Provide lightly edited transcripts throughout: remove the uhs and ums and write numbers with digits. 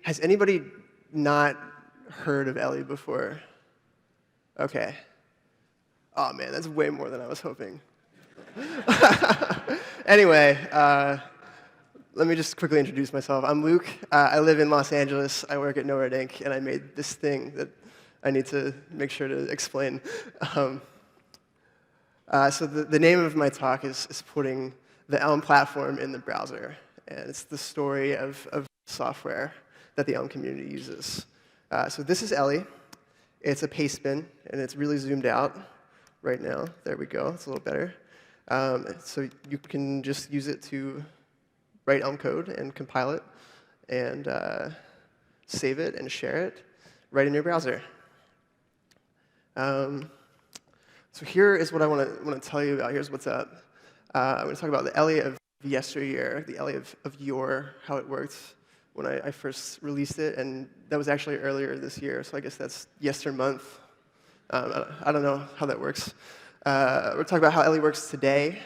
Has anybody not heard of ELLIE before? OK. Oh, man, that's way more than I was hoping. Anyway, let me just quickly introduce myself. I'm Luke. I live in Los Angeles. I work at Nowhere Inc., and I made this thing that I need to make sure to explain. So the name of my talk is putting the Elm platform in the browser. And it's the story of software that the Elm community uses. So this is ELLIE. It's a paste bin, and it's really zoomed out right now. There we go. It's a little better. So you can just use it to write Elm code and compile it and save it and share it right in your browser. So here is what I want to tell you about. Here's what's up. I'm going to talk about the ELLIE of yesteryear, the ELLIE of yore, how it worked when I first released it. And that was actually earlier this year, so I guess that's yestermonth. I don't know how that works. We're talking about how ELLIE works today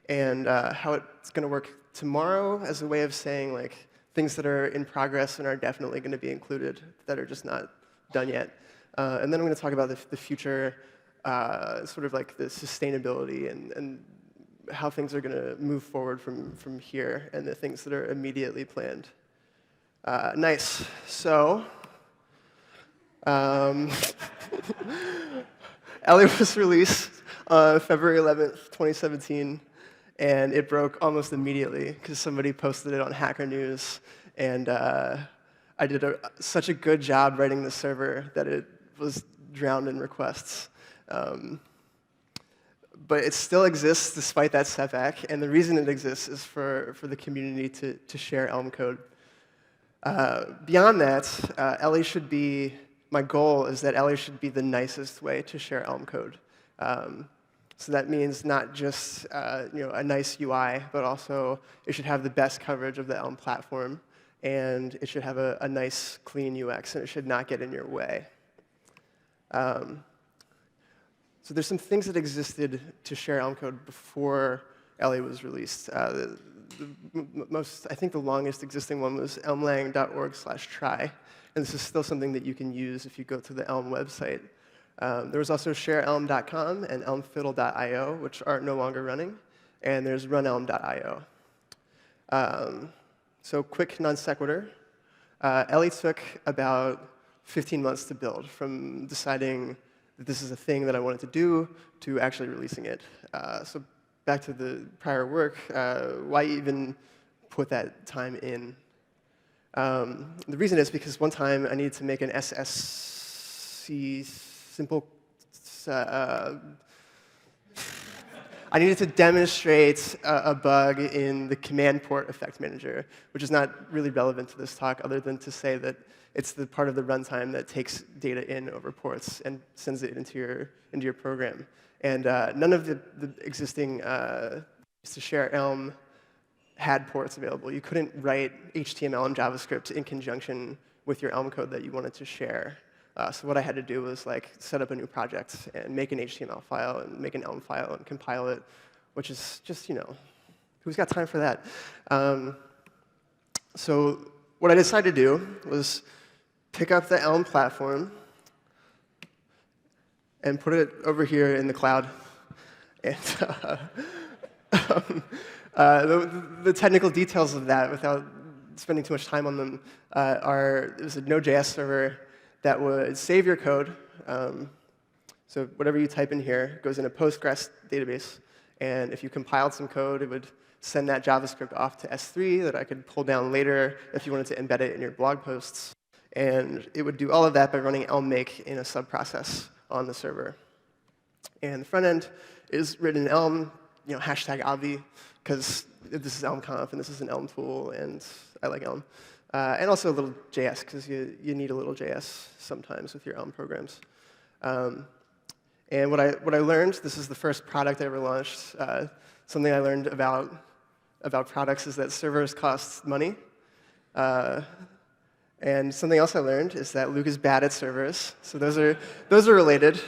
and how it's going to work tomorrow as a way of saying like things that are in progress and are definitely going to be included that are just not done yet. And then I'm going to talk about the future, sort of like the sustainability and how things are going to move forward from here and the things that are immediately planned. Nice. So ELLIE was released on February 11th, 2017. And it broke almost immediately because somebody posted it on Hacker News. And I did such a good job writing the server that it was drowned in requests. But it still exists despite that setback. And the reason it exists is for the community to share Elm code. Beyond that, ELLIE should be, my goal is that ELLIE should be the nicest way to share Elm code. So that means not just a nice UI, but also it should have the best coverage of the Elm platform, and it should have a nice, clean UX, and it should not get in your way. So there's some things that existed to share Elm code before ELLIE was released. I think the longest existing one was elmlang.org/try, and this is still something that you can use if you go to the Elm website. There was also shareelm.com and elmfiddle.io, which are no longer running. And there's runelm.io. So quick non sequitur. ELLIE took about 15 months to build, from deciding that this is a thing that I wanted to do to actually releasing it. So back to the prior work, why even put that time in? The reason is because one time I needed to make an I needed to demonstrate a bug in the command port effect manager, which is not really relevant to this talk other than to say that it's the part of the runtime that takes data in over ports and sends it into your program. And none of the existing to share Elm had ports available. You couldn't write HTML and JavaScript in conjunction with your Elm code that you wanted to share. So what I had to do was like set up a new project and make an HTML file and make an Elm file and compile it, which is just, who's got time for that? So what I decided to do was pick up the Elm platform and put it over here in the cloud. And the technical details of that, without spending too much time on them, there's a Node.js server that would save your code. So whatever you type in here goes in a Postgres database. And if you compiled some code, it would send that JavaScript off to S3 that I could pull down later if you wanted to embed it in your blog posts. And it would do all of that by running elm make in a subprocess on the server. And the front end is written in Elm, #Obvi, because this is elm-conf, and this is an Elm tool, and I like Elm. And also a little JS, because you need a little JS sometimes with your Elm programs. And what I learned, this is the first product I ever launched, something I learned about products is that servers cost money. And something else I learned is that Luke is bad at servers. So those are related.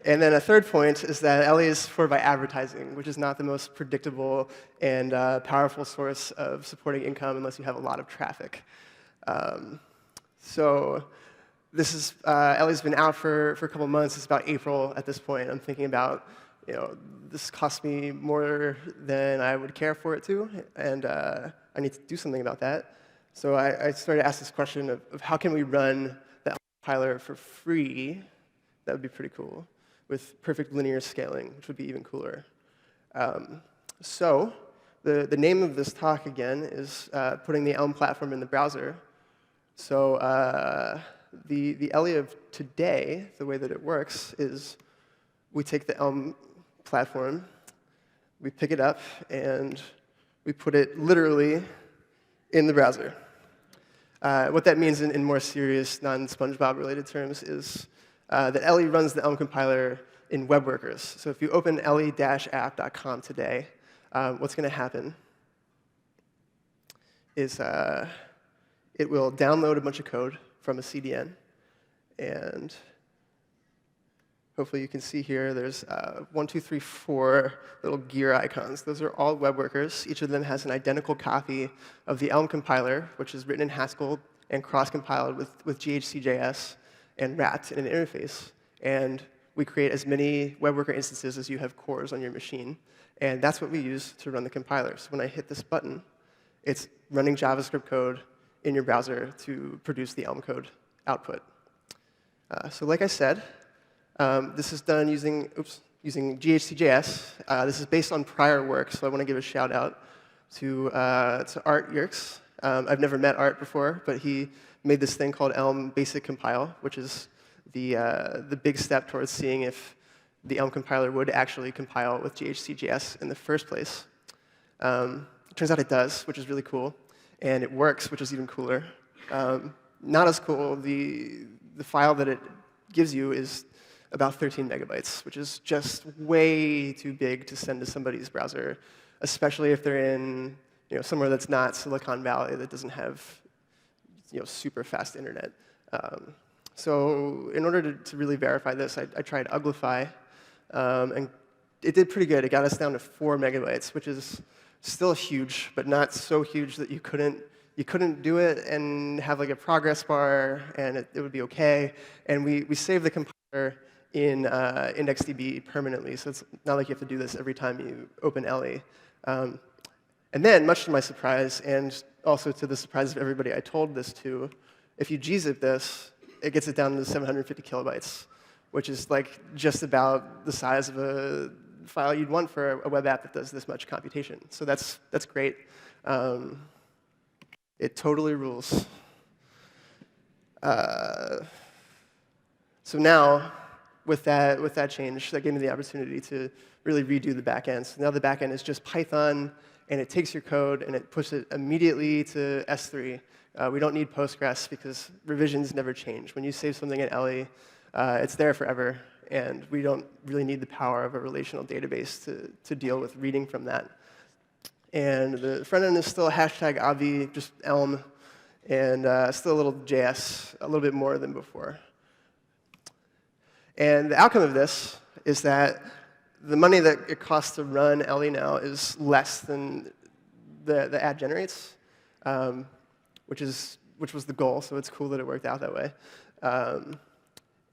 And then a third point is that ELLIE is supported by advertising, which is not the most predictable and powerful source of supporting income unless you have a lot of traffic. So this is, ELLIE's been out for a couple months. It's about April at this point. I'm thinking about, this costs me more than I would care for it to, and I need to do something about that. So I started to ask this question of how can we run the compiler for free? That would be pretty cool, with perfect linear scaling, which would be even cooler. So the name of this talk, again, is putting the Elm platform in the browser. So the ELLIE of today, the way that it works, is we take the Elm platform, we pick it up, and we put it literally in the browser. What that means in more serious, non-SpongeBob related terms is that ELLIE runs the Elm compiler in web workers. So if you open ellie-app.com today, what's going to happen is it will download a bunch of code from a CDN. And hopefully you can see here there's 1, 2, 3, 4 little gear icons. Those are all web workers. Each of them has an identical copy of the Elm compiler, which is written in Haskell and cross-compiled with GHCJS and wrapped in an interface. And we create as many web worker instances as you have cores on your machine. And that's what we use to run the compiler. So when I hit this button, it's running JavaScript code in your browser to produce the Elm code output. So like I said, this is done using GHCJS. This is based on prior work, so I want to give a shout out to Art Yerkes. I've never met Art before, but he made this thing called Elm Basic Compile, which is the big step towards seeing if the Elm compiler would actually compile with GHCJS in the first place. It turns out it does, which is really cool. And it works, which is even cooler. Not as cool, the file that it gives you is about 13 megabytes, which is just way too big to send to somebody's browser, especially if they're in somewhere that's not Silicon Valley, that doesn't have super fast internet. So in order to really verify this, I tried Uglify, and it did pretty good. It got us down to 4 megabytes, which is still huge, but not so huge that you couldn't do it and have like a progress bar, and it would be OK. And we saved the compiler in IndexedDB permanently, so it's not like you have to do this every time you open ELLIE. And then, much to my surprise, and also to the surprise of everybody I told this to, if you gzip this, it gets it down to 750 kilobytes, which is like just about the size of a file you'd want for a web app that does this much computation. So that's great. It totally rules. So now, with that change, that gave me the opportunity to really redo the backend. So now the backend is just Python, and it takes your code and it pushes it immediately to S3. We don't need Postgres because revisions never change. When you save something in ELLIE, it's there forever, and we don't really need the power of a relational database to deal with reading from that. And the front end is still #obvi, just Elm, and still a little JS, a little bit more than before. And the outcome of this is that the money that it costs to run ELLIE now is less than the ad generates, which was the goal, so it's cool that it worked out that way.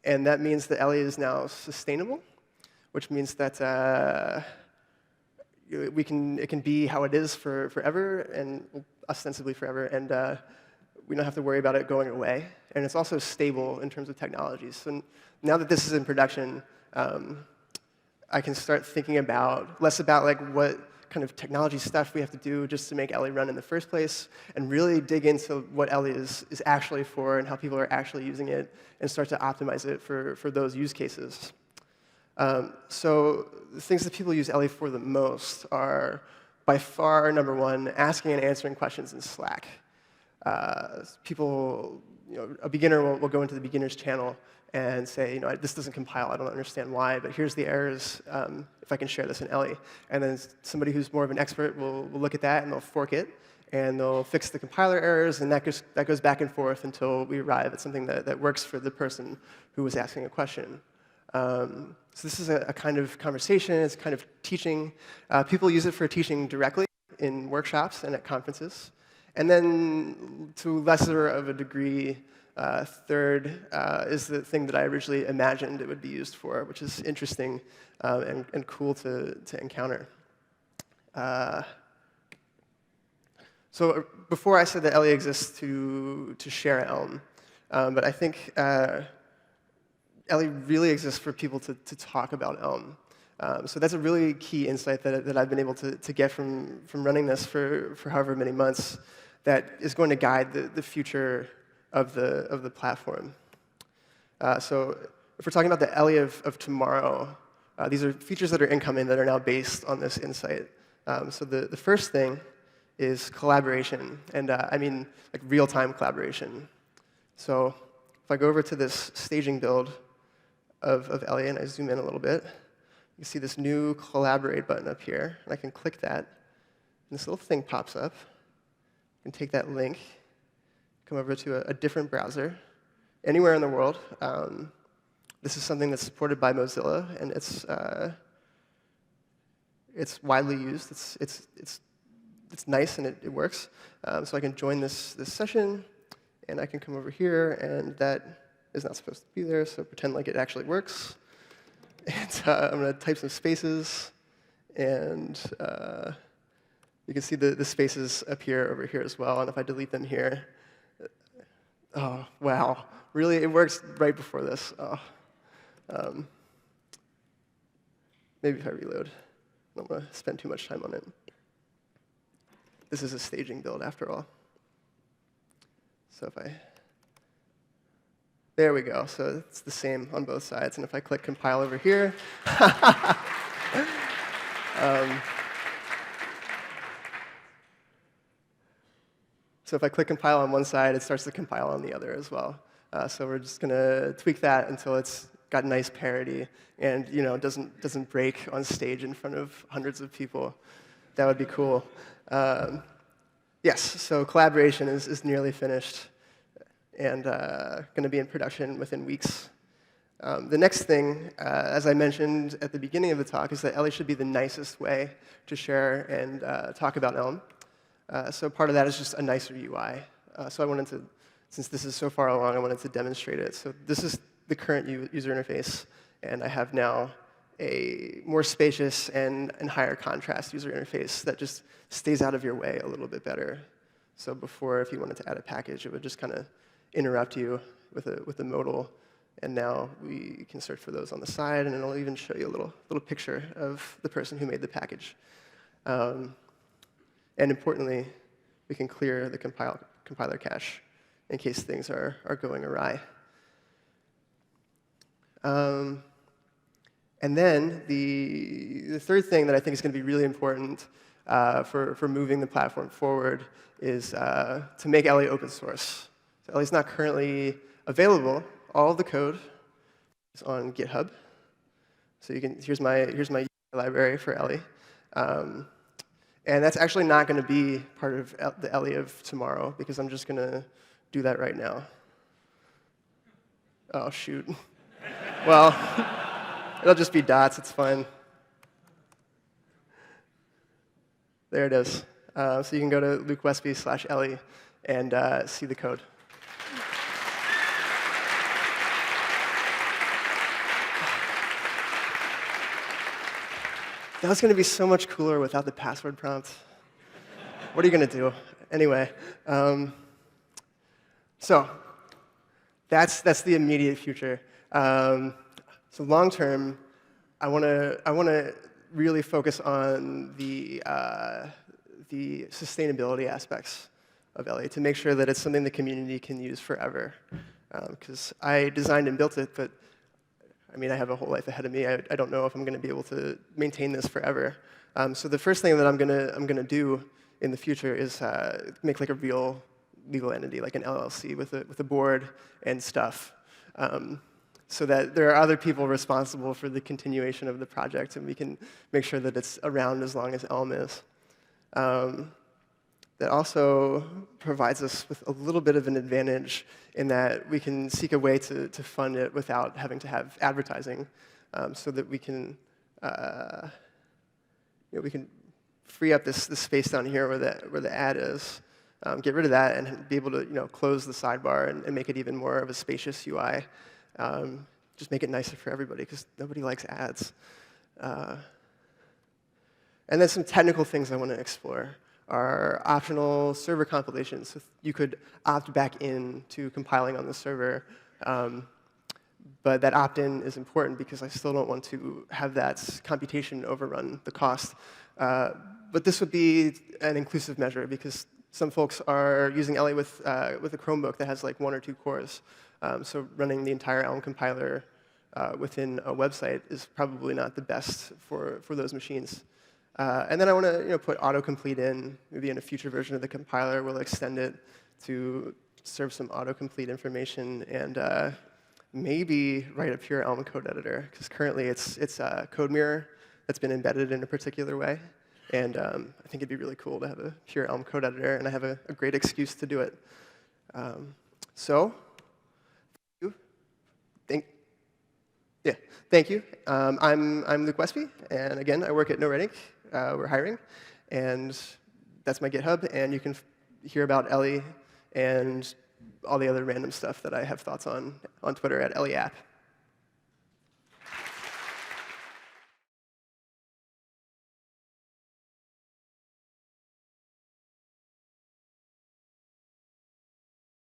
And that means that ELLIE is now sustainable, which means that it can be how it is forever, and ostensibly forever, and we don't have to worry about it going away. And it's also stable in terms of technologies. So now that this is in production, I can start thinking less about like what kind of technology stuff we have to do just to make ELLIE run in the first place, and really dig into what ELLIE is actually for and how people are actually using it, and start to optimize it for those use cases. So the things that people use ELLIE for the most are, by far, number one, asking and answering questions in Slack. People, a beginner will go into the beginner's channel and say, this doesn't compile, I don't understand why, but here's the errors, if I can share this in ELLIE. And then somebody who's more of an expert will look at that, and they'll fork it, and they'll fix the compiler errors, and that goes back and forth until we arrive at something that works for the person who was asking a question. So this is a kind of conversation, it's kind of teaching. People use it for teaching directly in workshops and at conferences. And then, to lesser of a degree, third is the thing that I originally imagined it would be used for, which is interesting and cool to encounter. So before I said that ELLIE exists to share Elm, but I think ELLIE really exists for people to talk about Elm. So that's a really key insight that I've been able to get from running this for however many months that is going to guide the future of the platform. So if we're talking about the ELLIE of tomorrow, these are features that are incoming that are now based on this insight. So the first thing is collaboration, and I mean like real-time collaboration. So if I go over to this staging build of ELLIE and I zoom in a little bit, you see this new collaborate button up here, and I can click that, and this little thing pops up. I can take that link, come over to a different browser, anywhere in the world. This is something that's supported by Mozilla, and it's widely used. It's nice and it works. So I can join this session, and I can come over here, and that is not supposed to be there, so pretend like it actually works. And I'm going to type some spaces, and you can see the spaces appear over here as well. And if I delete them here, oh, wow. Really, it works right before this. Oh. Maybe if I reload. I don't want to spend too much time on it. This is a staging build, after all. So if I... There we go. So it's the same on both sides. And if I click compile over here... So if I click compile on one side, it starts to compile on the other as well. So we're just going to tweak that until it's got nice parity and doesn't break on stage in front of hundreds of people. That would be cool. Yes, so collaboration is nearly finished and going to be in production within weeks. The next thing, as I mentioned at the beginning of the talk, is that ELLIE should be the nicest way to share and talk about Elm. So part of that is just a nicer UI. So I wanted to, since this is so far along, I wanted to demonstrate it. So this is the current user interface, and I have now a more spacious and higher contrast user interface that just stays out of your way a little bit better. So before, if you wanted to add a package, it would just kind of interrupt you with a modal. And now we can search for those on the side, and it'll even show you a little picture of the person who made the package. And importantly, we can clear the compiler cache in case things are going awry. And then the third thing that I think is going to be really important for moving the platform forward is to make ELLIE open source. So ELLIE is not currently available. All of the code is on GitHub. So you can here's my library for ELLIE. And that's actually not going to be part of the ELLIE of tomorrow, because I'm just going to do that right now. Oh, shoot. Well, it'll just be dots. It's fine. There it is. So you can go to Westby/ELLIE and see the code. That was going to be so much cooler without the password prompt. What are you going to do? Anyway, so that's the immediate future. So long term, I want to really focus on the sustainability aspects of ELLIE to make sure that it's something the community can use forever. Because I designed and built it, but I mean, I have a whole life ahead of me. I don't know if I'm going to be able to maintain this forever. So the first thing that I'm going to do in the future is make like a real legal entity, like an LLC with a board and stuff, so that there are other people responsible for the continuation of the project, and we can make sure that it's around as long as Elm is. That also provides us with a little bit of an advantage in that we can seek a way to fund it without having to have advertising, so that we can free up this space down here where the ad is, Get rid of that and be able to close the sidebar and make it even more of a spacious UI. Just make it nicer for everybody, because nobody likes ads. And then some technical things I want to explore are optional server compilations. So you could opt back in to compiling on the server. But that opt-in is important because I still don't want to have that computation overrun the cost. But this would be an inclusive measure, because some folks are using ELLIE with a Chromebook that has like 1 or 2 cores. So running the entire Elm compiler within a website is probably not the best for those machines. And then I want to put autocomplete in. Maybe in a future version of the compiler, we'll extend it to serve some autocomplete information, and maybe write a PURE-ELM code editor, because currently it's a code mirror that's been embedded in a particular way. And I think it'd be really cool to have a PURE-ELM code editor, and I have a great excuse to do it. Thank you. I'm Luke Westby, and again, I work at NoRedInk. We're hiring, and that's my GitHub, and you can hear about ELLIE and all the other random stuff that I have thoughts on Twitter at EllieApp.